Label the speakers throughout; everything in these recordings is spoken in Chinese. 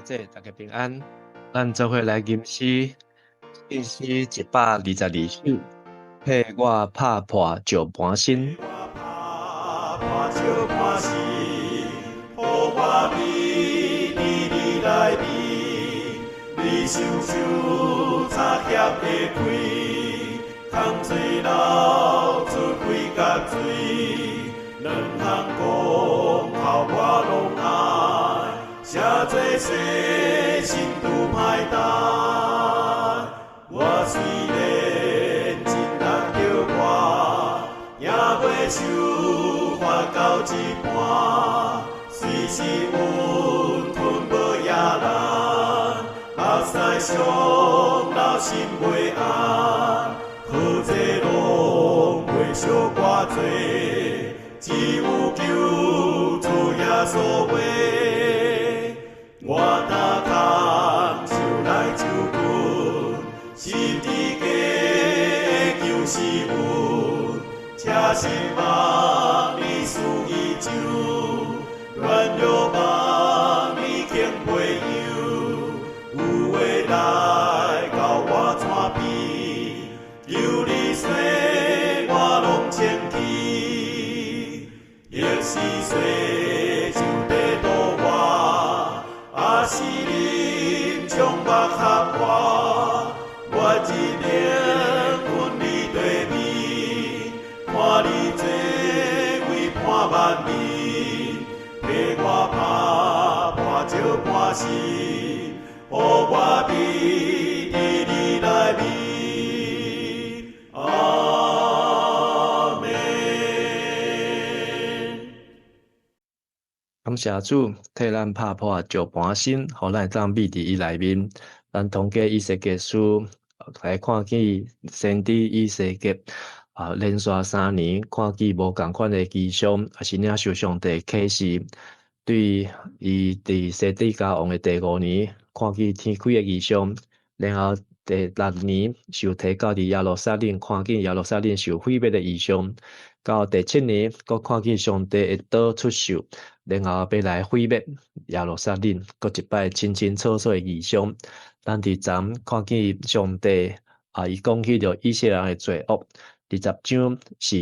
Speaker 1: 姐，大家平安。咱做伙来吟诗，吟诗122首，替我拍破石盘身。
Speaker 2: 破石盘身，予我美你来美，你想想早协会开，空水流出几角水，两项讲后我拢爱，写做世心拄歹担，我虽然真力叫我，也袂想法到一半，随时温吞无野人，目屎伤流心袂安，好济拢袂惜偌济，只有求主耶稣话，我哪通想来就困，心地家救世运，且心望你赐伊酒，软弱望你敬陪友，有话来到我泉边，求你说我拢清气，逆是说就地倒我，也是恁将目合我，我一定困你地面，看你坐位判万民，替我拍破石盘身，予我美你来美。阿门。
Speaker 1: 感谢主替咱拍破石盘身，互咱当美伫伊内面。咱通过以西结书来看见先知以西结连续3年看见无共款的异象，也是领受上帝启示。对伊伫西底家王的第5年看见天开的异象，然后第6年受提到伫耶路撒冷看见耶路撒冷受毁灭的异象，到第7年佫看见上帝的刀出手，然后要来毁灭耶路撒冷，佫一摆清清楚楚的异象。咱伫昨看见上帝伊讲起着以色列人的罪恶。20章是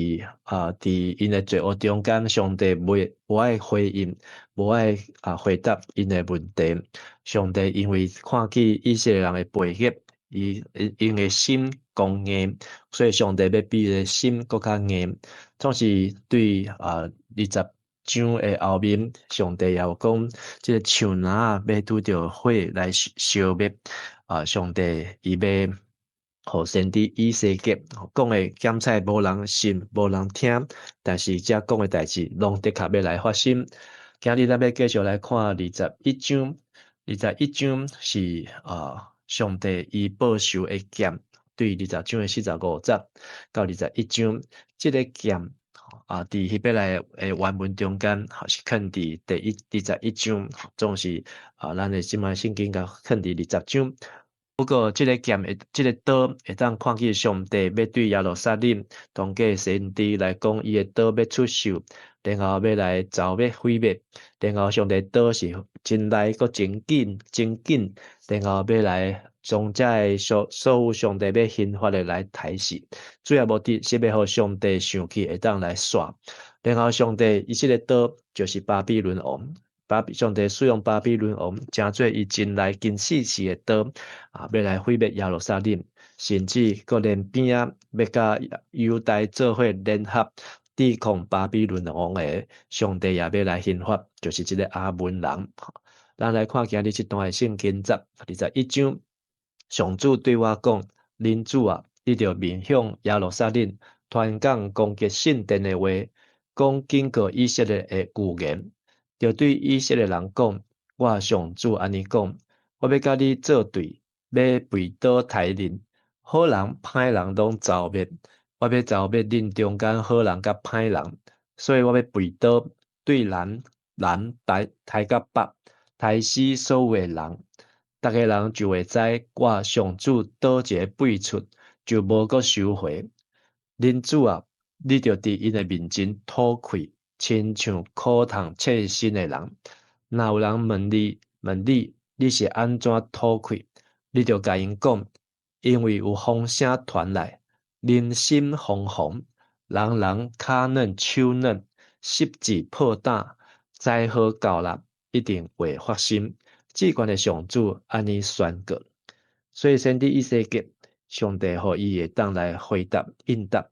Speaker 1: 伫因的罪恶中间，上帝无爱回应，无爱回答因的问题。上帝因为看见以色列人的背逆，因的心刚硬，所以上帝要比伊的心更较硬。总是对20章的后面，上帝也有讲，这个树林要拄着火来烧灭。上帝伊要互先知以西结讲的检测无人信，无人听，但是遮讲的代志，拢的确要来发生。今日咱要继续来看21章。21章是上帝伊报仇的剑，对20章的45节到21章，这个剑伫迄边来的原文中间，是放伫21章，总是咱的即卖圣经甲放伫20章。不过，这个剑的这个刀会当看见上帝要对耶路撒冷通过先知来讲，伊的刀要出手，然后要来凿灭毁灭，然后上帝刀是真来搁真紧，然后要来将这所有上帝要刑罚的来抬死，主要目的是要互上帝生气会当来煞，然后上帝伊这个刀就是巴比伦王。上帝使用巴比伦王，诚做伊真来近死时的刀要来毁灭耶路撒冷，甚至搁连边要甲犹大做伙联合抵抗巴比伦王的，上帝也要来刑罚，就是这个亚捫人。咱来看今日这段的圣经节，21章，上主对我讲：恁主你着面向耶路撒冷，传讲攻击圣殿的话，讲经过以色列的预言。就对以色列人讲，我上主安尼讲，我要甲你作对，要背刀刣恁，好人歹人拢遭灭，我要遭灭恁中间好人甲歹人，所以我要背刀对南刣甲北，刣死所有的人，逐个人就会知我上主倒一个背出，就无搁收回。恁主你着伫因的面前吐气。亲像苦痛切身的人，若有人问你你是安怎吐气？你就甲因讲，因为有风声传来，人心惶惶，人人骹软手软，十字破胆，灾祸到来，一定会发生。至关的上主安尼宣告。所以先伫以西结，上帝互伊会当来回答应答，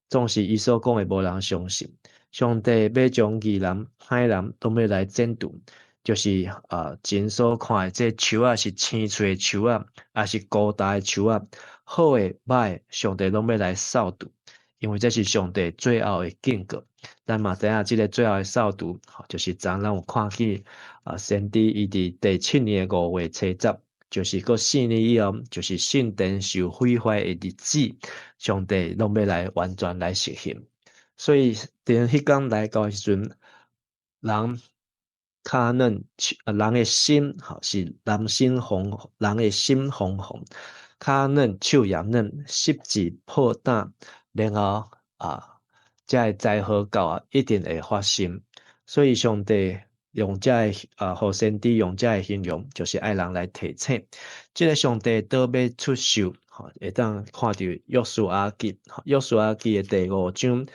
Speaker 1: 总是伊所讲的无人相信。上帝要将义人、歹人都要来检度，就是真所看的这树啊是青翠的树啊，还是高大的树啊，好的、歹的，上帝拢要来扫除，因为这是上帝最后的警告。咱嘛知影，即个最后的扫除，就是昨咱有看去先知伊伫第7年的5月初10。就是个4年以后，就是圣殿受毁坏的日子，上帝拢要来完全来实行。所以，等迄天来到时阵，人骹软，人的心是人心惶，人的心惶惶，骹软手也软，十字破胆，然后这个灾祸到一定会发生。所以上帝用这个互先知用这个形容，就是爱人来提醒，这个上帝倒要出手，会当看到约书亚记，约书亚记的第5章，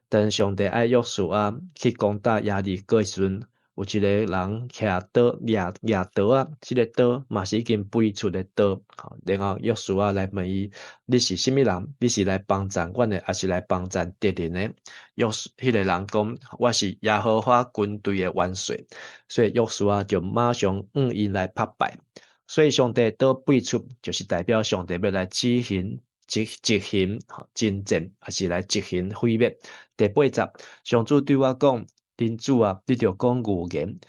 Speaker 1: 当上帝爱约书亚去攻打亚利哥的时阵，有一个人徛刀拿刀啊，这个刀嘛是已经飞出的刀，然后约书亚来问伊：你是什么人？你是来帮助阮的，还是来帮助敌人的？迄个人讲：我是耶和华军队的元帅。所以约书亚就马上因来拍败。所以上帝倒飞出，就是代表上帝要来执行征战，还是来执行毁灭。第8节，上主对我讲：恁主啊，你着讲预言，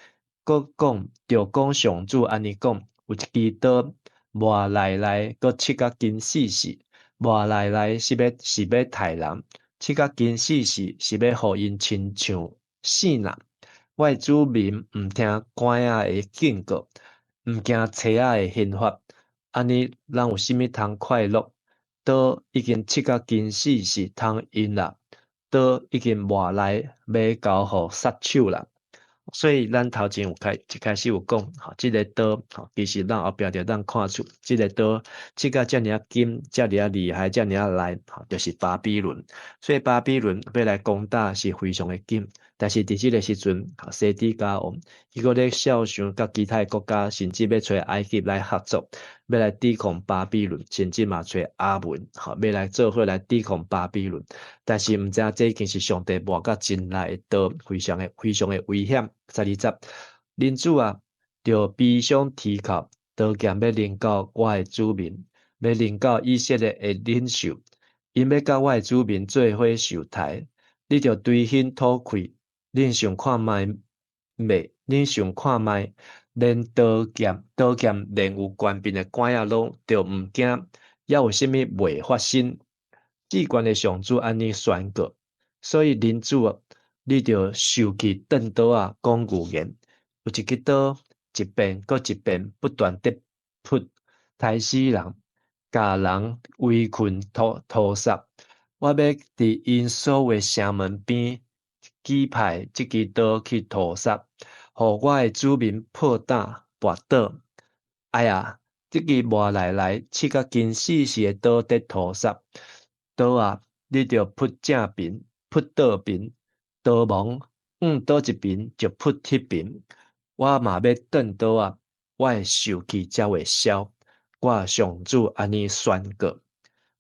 Speaker 1: 着讲上主安尼讲，有一支刀磨来，搁切甲金死死，磨来是要杀人，切甲金死死是要互因亲像死人。我的子民毋听官仔的警告，毋惊贼仔的刑罚，安尼人有甚物通快乐？刀已经切甲金死是通因啦，刀已经磨来要交互杀手啦。所以咱头前一开始有讲，这个刀，其实咱后壁着咱看出，这个刀切甲遮尔金，遮尔厉害，遮尔来，就是巴比伦。所以巴比伦要来攻打是非常的紧，但是伫即个时阵，西底家王伊个咧想甲其他国家，甚至要找埃及来合作，要来抵抗巴比伦，甚至嘛找阿文，要来做伙来抵抗巴比伦。但是毋知影这已经是上帝磨甲真来的刀，非常的危险。12节，恁主啊，着悲伤啼哭，刀剑要临到我的子民，要临到以色列的领袖，因要甲我的子民做伙受台，你着对因吐气，恁想看觅未？恁想看觅？连刀剑连有官兵的官仔拢着毋惊，还有甚物未发生？至关的上主安尼宣告，所以恁主啊，你着受起钝刀啊，讲预言，有一支刀一遍搁一遍不断地扑，杀死人，甲人围困屠杀。我要伫因所有城门边举派这支刀去屠杀，互我的子民破胆跋倒。哎呀，这支磨来切甲金死死的刀在屠杀。刀啊，你着扑正边，扑倒边，刀芒倒一边就扑迄边。我嘛要转刀啊，我的受气才会消。我上主安尼宣告。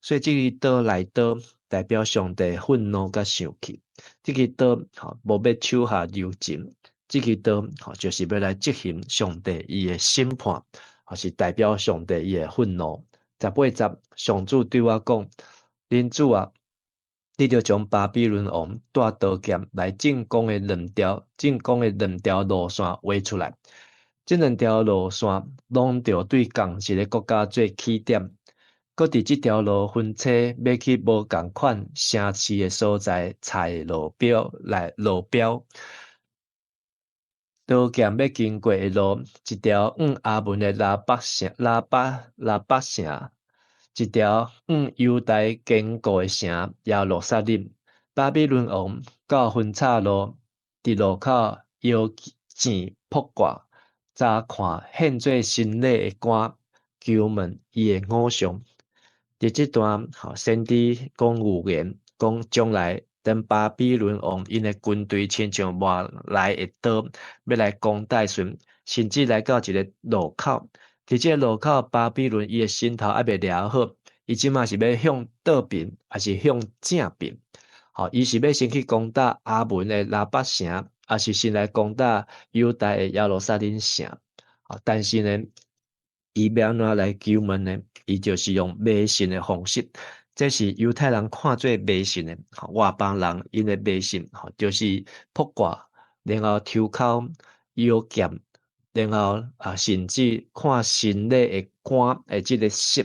Speaker 1: 所以这个刀来刀代表上帝愤怒甲生气。这个刀无要手下留情，这个刀就是要来执行上帝伊的审判，是代表上帝伊的愤怒。18节，上主对我讲。恁主啊，你着将巴比伦王带刀剑来进攻的两条路线画出来。这两条路线拢着对共一个国家做起点，搁伫这条路分车要去无共款城市的所在采路标。刀剑要经过的路，一条阿文的拉巴城。一条犹大坚固的城耶路撒冷，巴比伦王到分岔路，伫路口摇钱扑挂，早看献做新礼的歌，求问伊的偶像。伫这段，先知讲预言，讲将来等巴比伦王因的军队亲像外来的刀，要来攻打时，甚至来到一个路口。伫这个路口，巴比伦伊的心头还未抓好，伊即马是要向倒边，还是向正边？伊是要先去攻打阿门的拉巴城，还是先来攻打犹大的耶路撒冷城？但是呢，伊要安怎来求问呢？伊就是用迷信的方式，这是犹太人看做迷信的，外邦人因的迷信，就是卜卦，然后抽口、腰剑，然后甚至看心理的肝的这个色，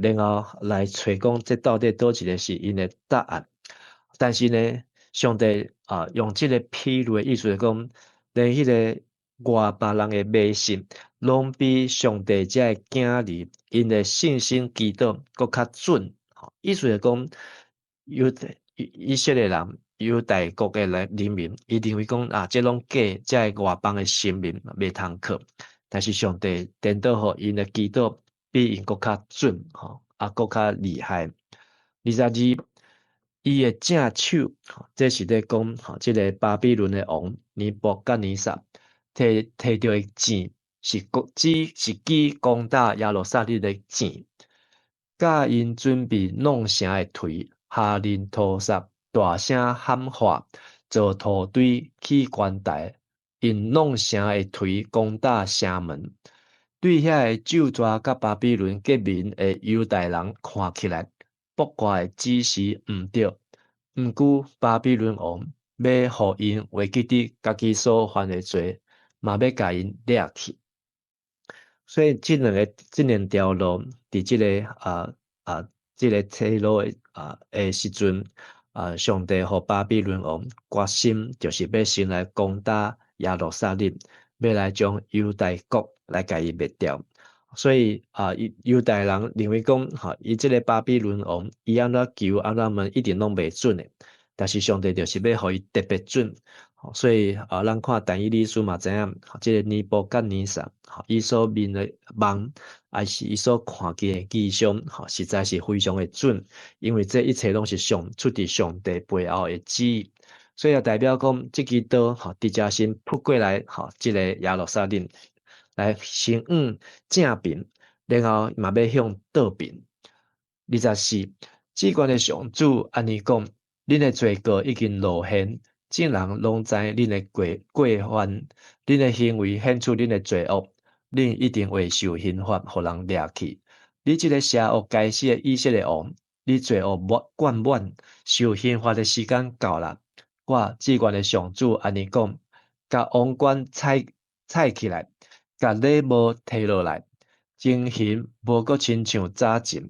Speaker 1: 然后来找讲这到底倒一个是因的答案。但是呢，上帝用这个譬喻的意思是讲，连迄个外别人的迷信，拢比上帝这个囝儿因的信心祈祷搁较准。意思是讲，以色列人、犹大国的人民，伊认为讲这拢假，这个外邦的神明袂通靠。但是上帝颠倒互因的祈祷比因搁较准，搁较厉害。22，伊的正手，这是在讲这个巴比伦的王尼布甲尼撒摕到的钱，是指攻打耶路撒冷的钱，甲因准备弄城的锤，下令屠杀，大声喊话，做土堆起关台，因弄城的锤攻打城门。对遐个咒抓甲巴比伦革命的犹大人看起来，卜卦的指示毋对，毋过巴比伦王要互因会记得家己所犯的罪，嘛要甲因掠去。所以这两条路，伫这个铁路的时阵，上帝和巴比伦王决心，就是要先来攻打耶路撒冷，要来将犹大国来甲伊灭掉。所以犹大人认为讲，伊这个巴比伦王，伊安怎求安怎问，一定拢袂准的。但是上帝就是要互伊特别准。所以咱看但以理书嘛知影，这个尼布甲尼撒，伊所面的梦，还是伊所看见的迹象，实在是非常的准，因为这一切拢是出自上帝背后的旨意，所以也代表讲，这支刀直接先扑过来，这个耶路撒冷来先往正边，然后嘛要向倒边。24，至关的上主安尼讲，恁的罪过已经露现。众人拢知恁的过犯，恁的行为显出恁的罪恶，恁一定会受刑罚，互人掠去。你这个邪恶该死的以色列王，你罪恶贯满，受刑罚的时间到了。我至关的上主安尼讲，甲王冠采起来，甲礼帽摕落来，情形无阁亲像早前，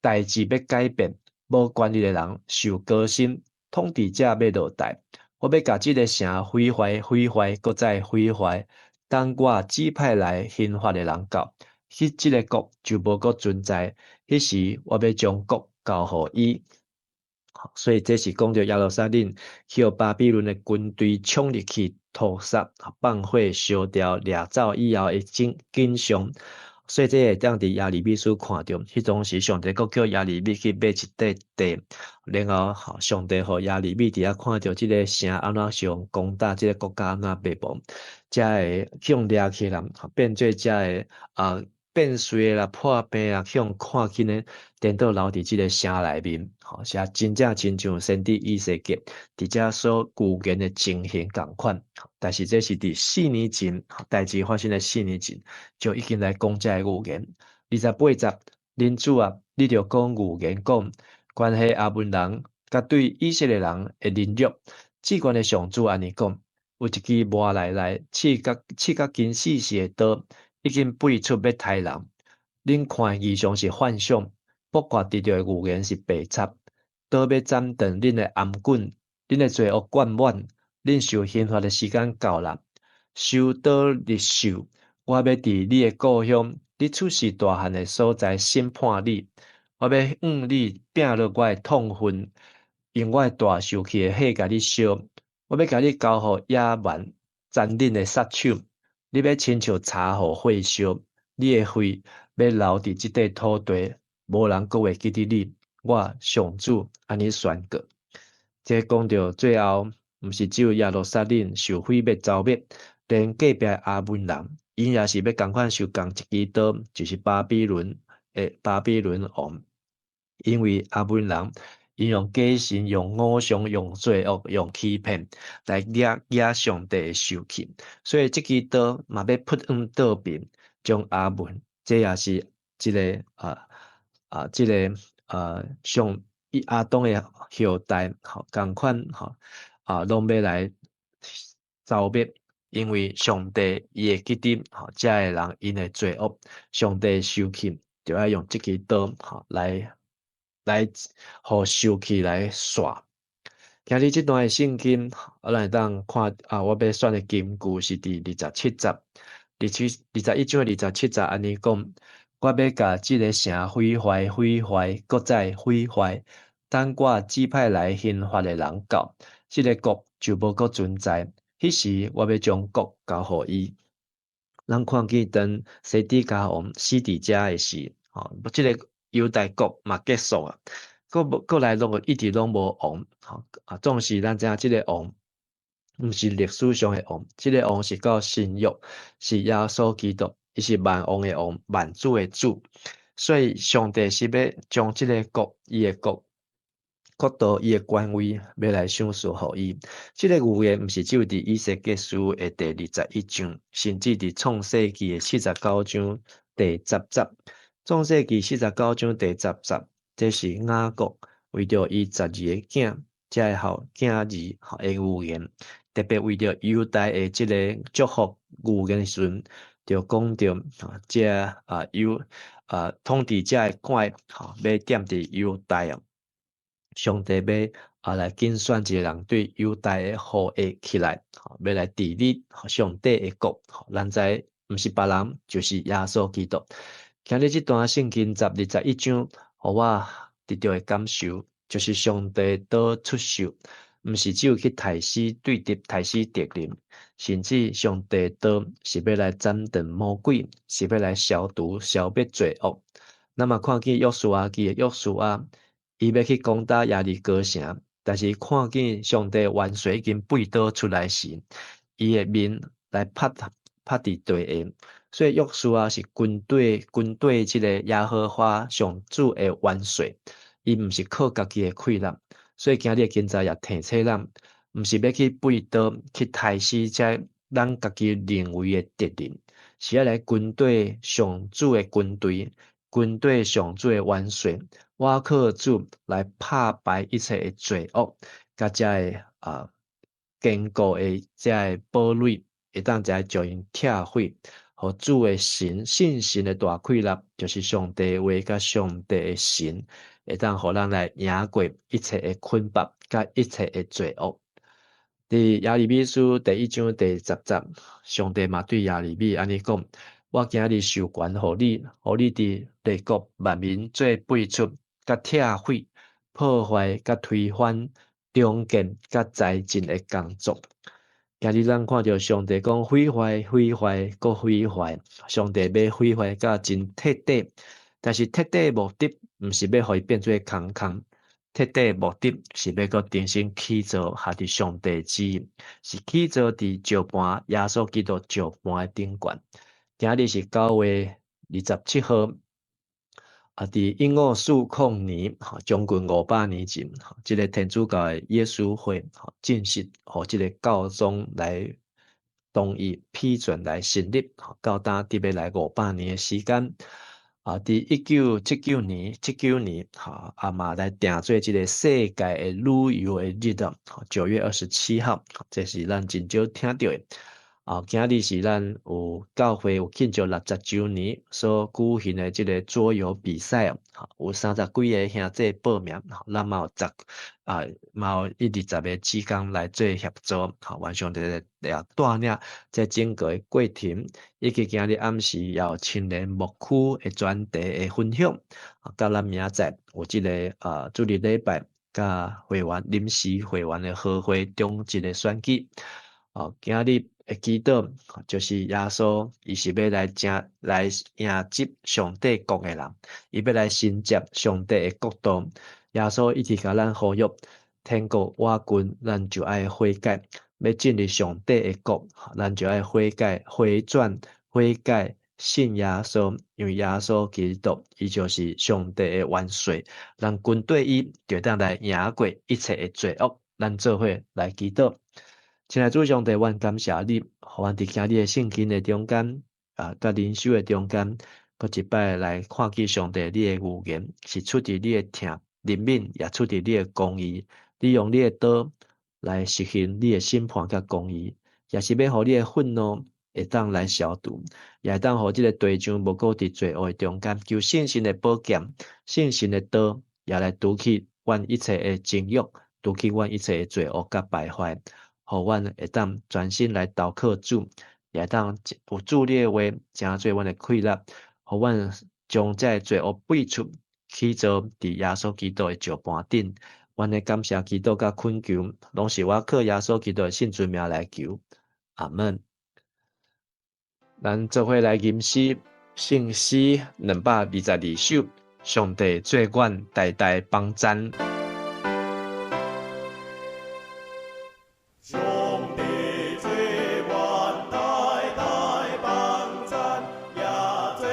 Speaker 1: 代志要改变，无权力的人受高薪，统治者要落台。我要甲这个城毁坏，搁再毁坏。当我指派来刑罚的人到，这个国就无阁存在。迄时我要将国交互伊。所以这是讲到耶路撒冷，去巴比伦的军队冲入去屠杀、放火、烧掉、掠走以后的景象。所以这会当伫亚利米书看到，迄当时上帝国叫亚利米去买一块地，然后上帝和亚利米伫遐看到这个城安怎想攻打这个国家安怎灭亡，才会向掠起来，变做才会变碎啦、破病啦，向看见呢，颠倒留伫这个城内面，是真正亲像先知以西结伫遮所预言的情形共款。但是这是伫4年前，代志发生在4年前，就已经来讲这个预言。28节，恁主啊，你着讲预言讲，关系阿文人甲对以色列人的凌辱，至关的上主安尼讲，有一支磨来刺甲金死死的刀。已经背出要杀人，恁看异象是幻想，卜卦得到的预言是白插，刀要斩断恁的颔棍，恁的罪恶贯满，恁受刑罚的时间到了，收刀入手，我要伫你的故乡，你出世大汉的所在审判你，我要你摒落我的痛恨，用我的大受气的火甲你烧，我要甲你交互野蛮残忍的杀手。你要亲像柴火火烧，你的血要流伫即块土地，无人阁会记得你。我上主安尼宣告。这讲到最后，毋是只有耶路撒冷受毁要遭灭，连隔壁阿门人，伊也是要共款受共一支刀，就是巴比伦王。因为阿门人，伊用假神、用偶像、用罪恶、用欺骗来惹上帝的生气，所以即支刀嘛要扑倒边，将阿门，这也是一个即个上亚当的后代，共款拢要来消灭。因为上帝伊会记得遮个人因的罪恶，上帝生气就要用即支刀来互生气来煞。今日这段的圣经，咱会当看我要选的金句是第27节，21章的27节安尼讲。我要甲即个城毁坏，搁再毁坏。等我指派来兴发的人到，即个国就无搁存在。迄时我要将国交互伊。咱看见当西底家王死伫遮的时，即个犹大国嘛结束啊，搁来一直拢无王，总是咱知影即个王。毋是历史上的王，即个王是到新约，是耶稣基督，伊是万王的王，万主的主。所以上帝是要将即个国，伊的国度，伊的官位，要来赏赐互伊。即个预言毋是只有伫以西结书的第21章，甚至伫创世纪的49章第10节。创世纪49章第10节，这是雅各为着伊12个囝，才会后囝儿的预言。特别为着犹大的即个祝福预言时阵，就讲到统治者的官要踮伫犹大啊。上帝要来竞选一个人对犹大的好意起来，要来治理上帝的国。咱知毋是别人，就是耶稣基督。今日这段圣经21章，互我得到的感受，就是上帝倒出手。毋是只有去杀死对敌、杀死敌人，甚至上帝刀是要来斩断魔鬼，是要来消毒、消灭罪恶。那么看见约书亚记的约书亚，伊要去攻打耶利哥城，但是看见上帝元帅已经背倒出来时，伊的面来拍伫地下。所以约书亚是军队即个耶和华上主的元帅，伊毋是靠家己的气力。所以今日的经查也提醒咱，毋是要去背刀去杀死这咱家己认为的敌人，是要来军队上主的军队，军队上主的元帅，我靠主来拍败一切的罪恶，甲遮的坚固的遮的堡垒，会当才将因拆毁。互主的信心的大气力，就是上帝话甲上帝的神。会当互咱来赢过一切的捆绑，甲一切的罪恶。伫耶利米书第1章第10节，上帝嘛对耶利米安尼讲：我今日授权互你伫列国万民做背出、甲拆毁、破坏、甲推翻、重建、甲再进的工作。今日咱看到上帝讲毁坏、搁毁坏，上帝要毁坏甲真彻底，但是彻底的目的毋是要互伊变做空，彻底的目的是要搁重新起造下伫上帝旨意，是起造伫石盘耶稣基督石盘的顶悬。今日是9月27号。伫1540年，将近500年前，即个天主教的耶稣会正式互即个教宗来同意批准来成立，到呾伫要来500年的时间。伫1979年，嘛来定做即个世界的旅游的日9月27号，这是咱真少听到的。今日是咱有教会有庆祝60周年所举行的即个桌游比赛有30几个兄弟报名，咱嘛有嘛有20个志工来做协助，完上也带领这整个的过程，以及今日暗时也有青年牧区的专题的分享，甲咱明仔有即个主日礼拜甲会员临时会员的和会中一个选举。今日会祈祷，就是耶稣，伊是要来迎接上帝国的人，伊要来承接上帝的国度。耶稣一直甲咱呼吁，天国瓦近，咱就爱悔改，要进入上帝的国，咱就爱悔改、回转、悔改，信耶稣，因为耶稣基督，伊就是上帝的元帅，咱军队伊就当来赢过一切的罪恶。咱做伙来祈祷。亲爱的主上帝，阮感谢你，互阮伫今日的圣经的中间，甲灵修的中间，搁一摆来看见上帝你的语言，是出自你的听灵敏，也出自你的公义。你用你的刀来实行你的审判甲公义，也是要互你的愤怒会当来消除，也会当互即个地上无过伫罪恶的中间，求信心的宝剑、信心的刀，也来除去阮一切的情欲，除去阮一切的罪恶甲败坏。互阮会当专心来投靠主，也会当有主你的话，成做阮的快乐，互阮将这罪恶背出，去做伫耶稣基督的石盘顶。阮的感谢基督甲恳求，拢是我靠耶稣基督的圣尊名来求。阿门。咱做伙来吟诗，圣诗222首，上帝做阮代代帮赞。
Speaker 2: 上帝做阮代代帮赞，也做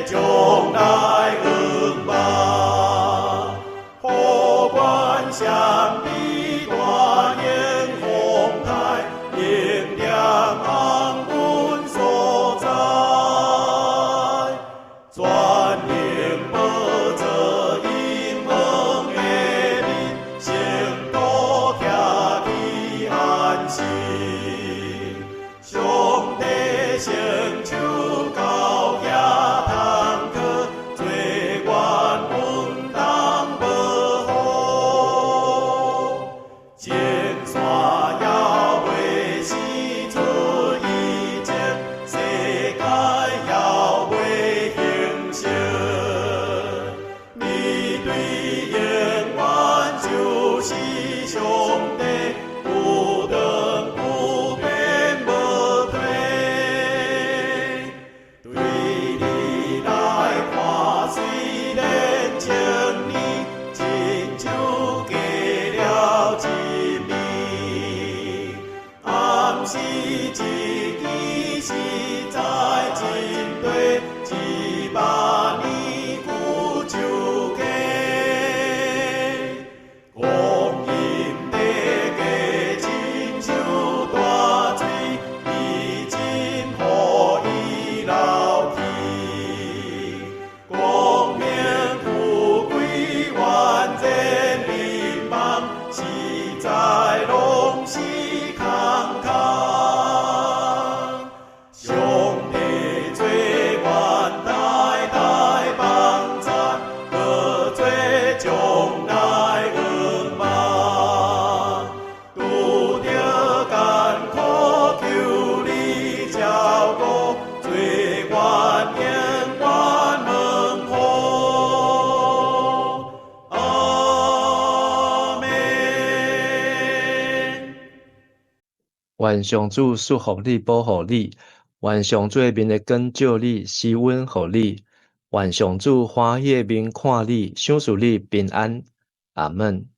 Speaker 2: 将来恩望。互阮相比大英风台，明亮红阮所在，全能保责因蒙的面，成都徛起安心。上帝成就高野通去，做阮稳当保护。前山要袂死出以前，世界要袂形成。面对永远就是上帝，不断不变无退。对你来看，虽然情义，亲像过了一暝，暗时一记实在真对，100年久就过。光阴地价亲像大水，已真予伊流去。光明富贵完全迷茫，实在拢是空空。上帝做阮代代帮赞，搁做将来恩望。拄着艰苦，求你照顾，做阮永远问候。阿门。
Speaker 1: 愿上主祝福你、保护你，愿上主的面会光照你、施恩互你，愿上主欢喜的面看你、享受你平安。阿门。